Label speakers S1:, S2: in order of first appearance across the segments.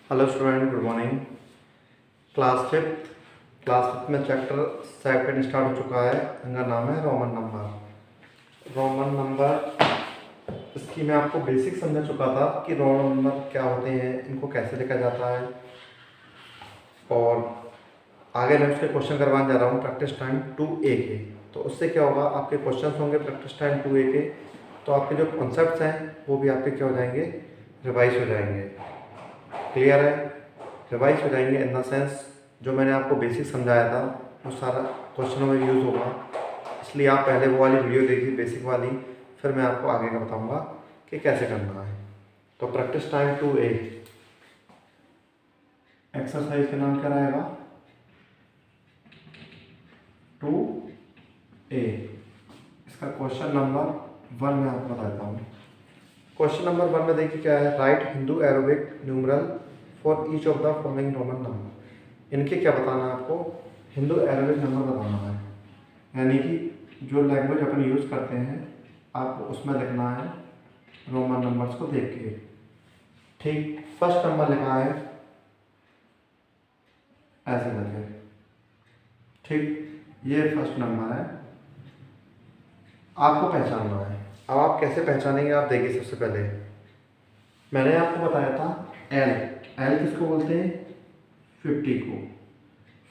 S1: Hello student, good morning. Class fifth में chapter second start हो चुका है। इनका नाम है रोमन नंबर। इसकी मैं आपको बेसिक समझा चुका था कि रोमन नंबर क्या होते हैं, इनको कैसे लिखा जाता है। और आगे मैं उसके क्वेश्चन करवाने जा रहा हूँ प्रैक्टिस टाइम 2A के। तो उससे क्या होगा, आपके क्वेश्चन होंगे प्रैक्टिस टाइम 2A के, तो आपके जो कॉन्सेप्ट्स हैं वो भी आपके क्या हो जाएंगे, रिवाइज हो जाएंगे। क्लियर है? रिवाइज हो जाएंगे इन द सेंस जो मैंने आपको बेसिक समझाया था वो सारा क्वेश्चनों में यूज़ होगा। इसलिए आप पहले वो वाली वीडियो देखिए बेसिक वाली, फिर मैं आपको आगे का बताऊंगा कि कैसे करना है। तो प्रैक्टिस टाइम 2A एक्सरसाइज का नाम क्या रहेगा, 2A। इसका क्वेश्चन नंबर 1 मैं आपको बताता हूँ। क्वेश्चन नंबर 1 में देखिए क्या है, right Hindu aerobic numeral for each of the following Roman number. इनके क्या बताना है आपको, हिंदू एरोबिक नंबर बताना है, यानी कि जो लैंग्वेज अपन यूज़ करते हैं आपको उसमें लिखना है रोमन नंबर्स को देख के। ठीक, फर्स्ट नंबर लिखा है ऐसे करके। ठीक, ये फर्स्ट नंबर है, आपको पहचानना है। अब आप कैसे पहचानेंगे, आप देखिए। सबसे पहले मैंने आपको बताया था एल। एल किसको बोलते हैं, 50 को।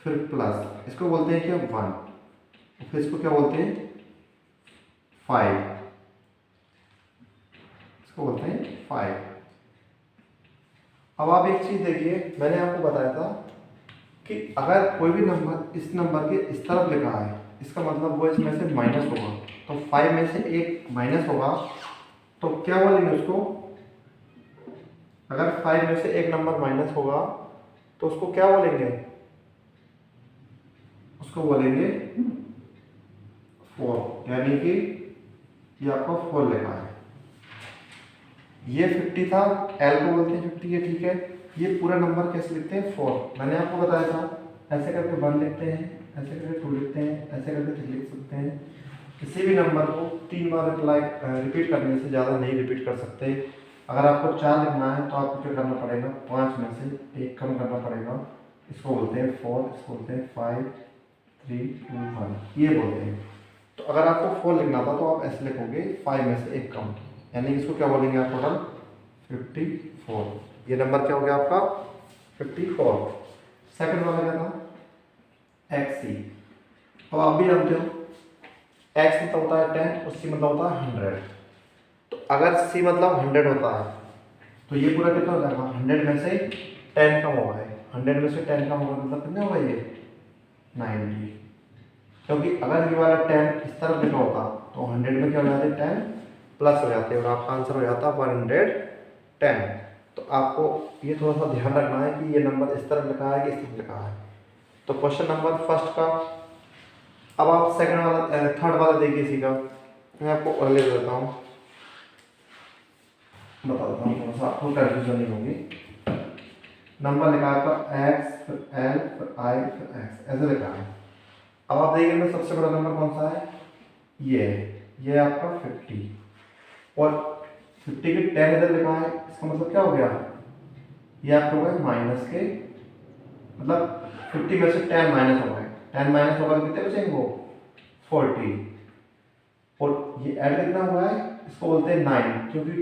S1: फिर प्लस इसको बोलते हैं क्या, 1। फिर इसको क्या बोलते हैं, 5। इसको बोलते हैं 5। अब आप एक चीज़ देखिए, मैंने आपको बताया था कि अगर कोई भी नंबर इस नंबर के इस तरफ लिखा है, इसका मतलब वो इसमें से माइनस होगा। तो 5 में से एक माइनस होगा तो क्या बोलेंगे उसको, अगर 5 में से एक नंबर माइनस होगा तो उसको क्या बोलेंगे, उसको बोलेंगे 4। यानी कि ये आपको 4 लिखा है। ये 50 था, एल को बोलते हैं 50 है, ठीक है। ये पूरा नंबर कैसे लिखते हैं, 4। मैंने आपको बताया था ऐसे करके 1 लिखते हैं, ऐसे करके 2 लिखते हैं, ऐसे करके 3 लिख सकते हैं। किसी भी नंबर को 3 बार रिपीट करने से ज़्यादा नहीं रिपीट कर सकते। अगर आपको 4 लिखना है तो आपको क्या करना पड़ेगा, 5 में से एक कम करना पड़ेगा। इसको बोलते हैं 4, इसको बोलते हैं 5, 3, 2, 1, ये बोलते हैं। तो अगर आपको 4 लिखना था तो आप ऐसे लिखोगे 5 में से एक कम, यानी इसको क्या बोलेंगे आप, टोटल 54। ये नंबर क्या हो गया आपका, 54। सेकंड वाला क्या था, एक्स सी। अब आप भी जानते हो एक्स मतलब होता है 10 और सी मतलब होता है 100। तो अगर सी मतलब 100 होता है तो ये पूरा कितना हो जाएगा, 100 में से 10 कम होगा। 100 में से 10 कम होगा मतलब कितना होगा, ये 90। क्योंकि अगर ये वाला 10 इस तरफ लिखा होता तो 100 में क्या हो जाते, 10 प्लस हो जाते और आपका आंसर हो जाता 110। तो आपको ये थोड़ा सा ध्यान रखना है कि ये नंबर इस तरफ लिखा है कि इस तरफ लिखा है। तो क्वेश्चन नंबर फर्स्ट का। अब आप सेकंड वाला थर्ड वाला देखिए इसी का, मैं आपको और ले देता हूँ, बता देता हूँ, थोड़ा सा आपको कंफ्यूजन नहीं होगी। नंबर लिखा है आपका एक्स, फिर एल, फिर आई, फिर एक्स, ऐसे लिखा है। अब आप देखिए में सबसे बड़ा नंबर कौन सा है, ये आपका 50। और 50 के 10 इधर लिखा है, इसका मतलब क्या हो गया, ये आपको गए माइनस के, मतलब 50 में से 10 माइनस हो गए। 10 माइनस होगा तो कितने बचेंगे, वो 40। और ये ऐड कितना हुआ है, इसको बोलते हैं 9, क्योंकि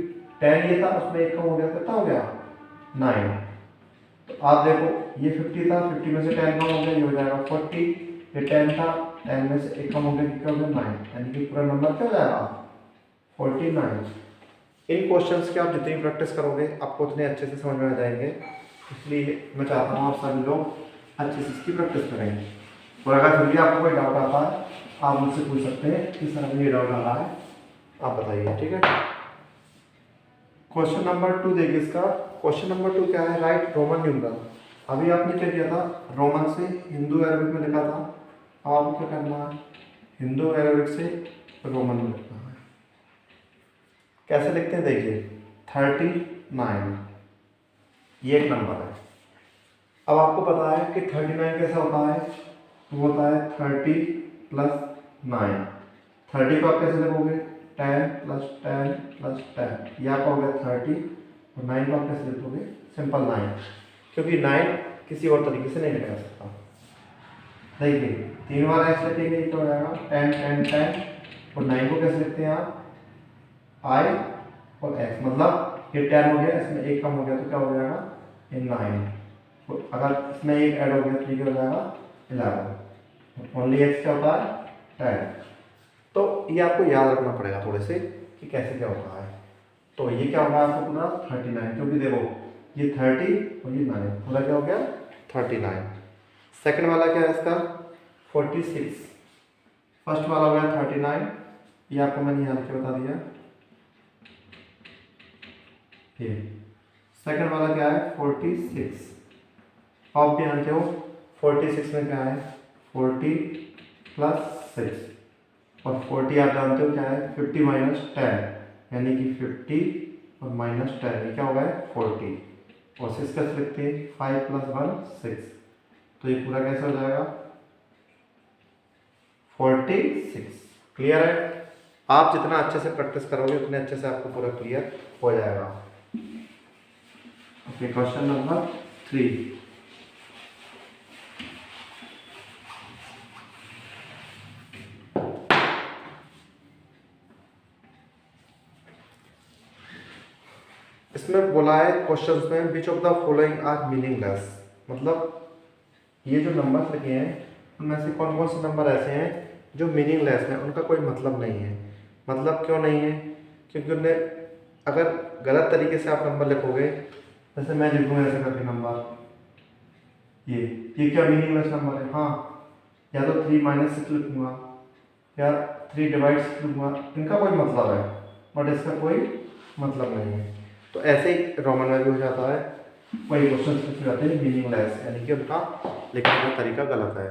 S1: 10 ये था उसमें एक कम हो गया, कितना हो गया, 9। तो आप देखो ये 50 था, 50 में से 10 कम हो गया, ये हो जाएगा 40। ये 10 था, 10 में से एक कम हो गया, कितना हो गया, 9। यानी कि पूरा नंबर क्या हो जाएगा, 49। इन क्वेश्चंस की आप जितनी प्रैक्टिस करोगे आपको उतने अच्छे से समझ में आ जाएंगे। इसलिए मैं चाहता हूँ आप सभी लोग अच्छे से इसकी प्रैक्टिस करेंगे। और अगर फिर भी आपको कोई डाउट आता है आप मुझसे पूछ सकते हैं कि सर मुझे डाउट आ रहा है, आप बताइए, ठीक है। क्वेश्चन नंबर 2 देखिए इसका। क्वेश्चन नंबर 2 क्या है, राइट रोमन न्यूमरल। अभी आपने क्या किया था, रोमन से हिंदू अरबिक में लिखा था। अब आपको क्या करना है, हिंदू अरबिक से रोमन में लिखना है। कैसे लिखते हैं देखिए, 39, ये एक नंबर है। अब आपको पता है कि 39 कैसा होता है, तो होता है 30 प्लस 9। 30 को आप कैसे लिखोगे, 10 प्लस 10 प्लस 10, ये आपका हो गया 30। और 9 को आप कैसे लिखोगे, सिंपल 9। क्योंकि 9 किसी और तरीके से नहीं लिखा जा सकता। देखिए 3 बार एक्स लिखेंगे तो हो जाएगा 10 10 10, और 9 को कैसे लिखते हैं आप, आई और एक्स, मतलब ये 10 हो गया, इसमें एक कम हो गया तो क्या हो जाएगा, ये 9, तो अगर इसमें एक ऐड हो गया तो ये क्या हो जाएगा 11, ओनली एक्स क्या होता है 10। तो ये आपको याद रखना पड़ेगा थोड़े से कि कैसे क्या होता है। तो ये क्या होगा आपको पूरा 39, क्योंकि देखो ये 30 और ये 9, पूरा क्या हो गया 39। सेकंड वाला क्या है इसका 46, फर्स्ट वाला हो गया 39, ये आपको मैंने यहाँ लिख बता दिया। ये सेकंड वाला क्या है 46, आप भी जानते हो 46 में क्या है 40 + 6, और 40 आप जानते हो क्या है 50 - 10, यानी कि 50 और -10, ये क्या होगा 40, और 6 कैसे लिखते हैं 5 + 1 6, तो ये पूरा कैसे हो जाएगा 46। क्लियर है? आप जितना अच्छे से प्रैक्टिस करोगे उतने अच्छे से आपको पूरा क्लियर हो जाएगा। Okay, question number 3। इसमें बोला है क्वेश्चन में which of the following are meaningless, मतलब ये जो नंबर लिखे हैं उनमें से कौन कौन से नंबर ऐसे हैं जो मीनिंगलेस हैं, उनका कोई मतलब नहीं है। मतलब क्यों नहीं है, क्योंकि उन्हें अगर गलत तरीके से आप नंबर लिखोगे, जैसे मैं लिखूँगा ऐसे करके नंबर, ये क्या मीनिंगलेस नंबर है, हाँ, या तो 3 - 6 लिखूँगा या 3/6 लिखूँगा, इनका कोई मतलब है बट इसका कोई मतलब नहीं है। तो ऐसे ही रोमन में भी हो जाता है, वही क्वेश्चन पूछे जाते हैं मीनिंगलेस, यानी कि उनका लिखने का तरीका गलत है।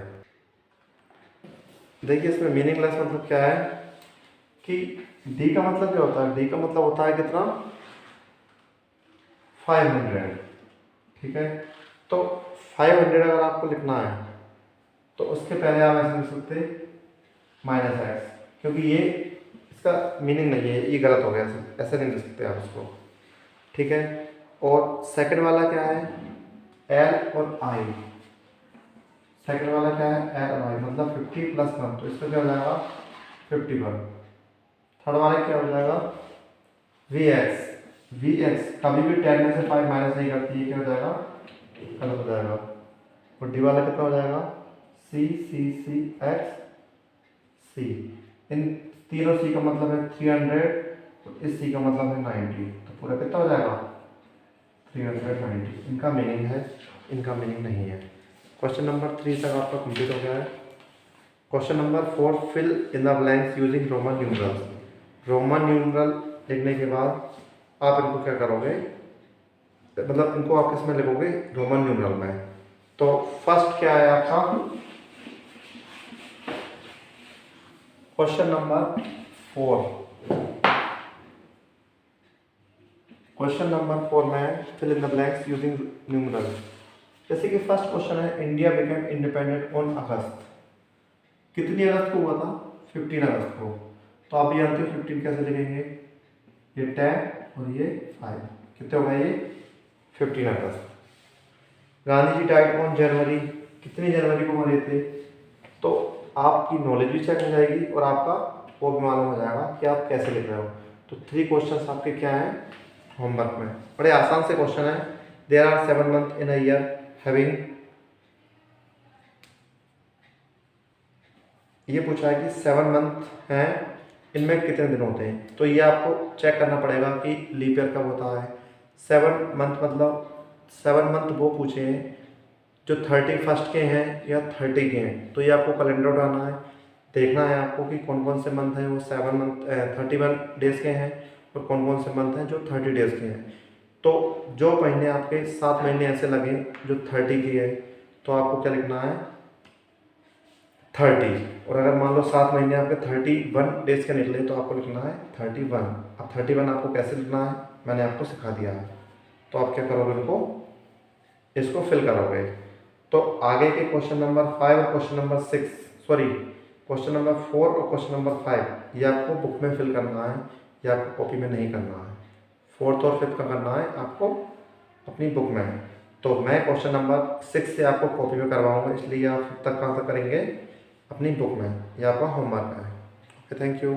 S1: देखिए इसमें मीनिंगलेस मतलब क्या है कि डी का मतलब क्या होता है, डी का मतलब होता है कितना 500, ठीक है। तो 500 अगर आपको लिखना है तो उसके पहले आप ऐसे लिख सकते -x, क्योंकि ये इसका मीनिंग नहीं है, ये गलत हो गया, ऐसे नहीं लिख सकते आप इसको, ठीक है। और सेकंड वाला क्या है L और I, सेकंड वाला क्या है L और I, मतलब 50 + 1, तो इसका क्या हो जाएगा 51। थर्ड वाला क्या हो जाएगा Vx, Vx कभी भी 10 में से 5 माइनस नहीं करती है, क्या हो जाएगा गलत हो जाएगा। और डी वाला कितना हो जाएगा C C C X C, इन तीनों C का मतलब है 300 और इस C का मतलब है 90, तो पूरा कितना हो जाएगा 390। इनका मीनिंग है, इनका मीनिंग नहीं है। क्वेश्चन नंबर 3 तक आपका कंप्लीट हो गया है। Question number 4, fill in the blanks using Roman numerals. Roman numeral लिखने के बाद आप इनको क्या करोगे, मतलब इनको आप किस में लिखोगे रोमन न्यूमरल में। तो फर्स्ट क्या है आपका क्वेश्चन नंबर 4, क्वेश्चन नंबर 4 में fill in the blanks using numeral. जैसे कि फर्स्ट क्वेश्चन है India became independent on August, कितनी अगस्त को हुआ था 15 अगस्त को। तो आप जानते हो 15 कैसे लिखेंगे, ये 10 और ये 5, कितने हो गए ये 15 अगस्त। Gandhi ji died on January, कितनी जनवरी को मरे थे। तो आपकी नॉलेज भी चेक हो जाएगी और आपका वो भी मालूम हो जाएगा कि आप कैसे लिख रहे हो। तो 3 क्वेश्चन आपके क्या हैं होमवर्क में, बड़े आसान से क्वेश्चन है। There are 7 month in a year having, ये पूछा है कि 7 मंथ हैं, इनमें कितने दिन होते हैं। तो ये आपको चेक करना पड़ेगा कि लीप ईयर कब होता है। 7 मंथ मतलब 7 मंथ वो पूछे हैं जो 31 के हैं या 30 के हैं। तो ये आपको कैलेंडर उठाना है, देखना है आपको कि कौन कौन से मंथ हैं वो 7 मंथ 31 डेज़ के हैं और कौन कौन से मंथ हैं जो 30 डेज़ के हैं। तो जो महीने आपके 7 महीने ऐसे लगे जो 30 की है, तो आपको क्या लिखना है 30। और अगर मान लो 7 महीने आपके 31 डेज़ के निकले तो आपको लिखना है 31। अब 31 आपको कैसे लिखना है मैंने आपको सिखा दिया है। तो आप क्या करोगे, इनको इसको फिल करोगे। तो आगे के क्वेश्चन नंबर 5 और question number 6, sorry question number 4 और क्वेश्चन नंबर 5 ये आपको बुक में फिल करना है, ये आपको कॉपी में नहीं करना है। 4th और 5th का करना है आपको अपनी बुक में। तो मैं क्वेश्चन नंबर 6 से आपको कॉपी में करवाऊंगा, इसलिए आप तक कहाँ से करेंगे, अपनी बुक में, ये आपका होमवर्क है। Okay, thank you.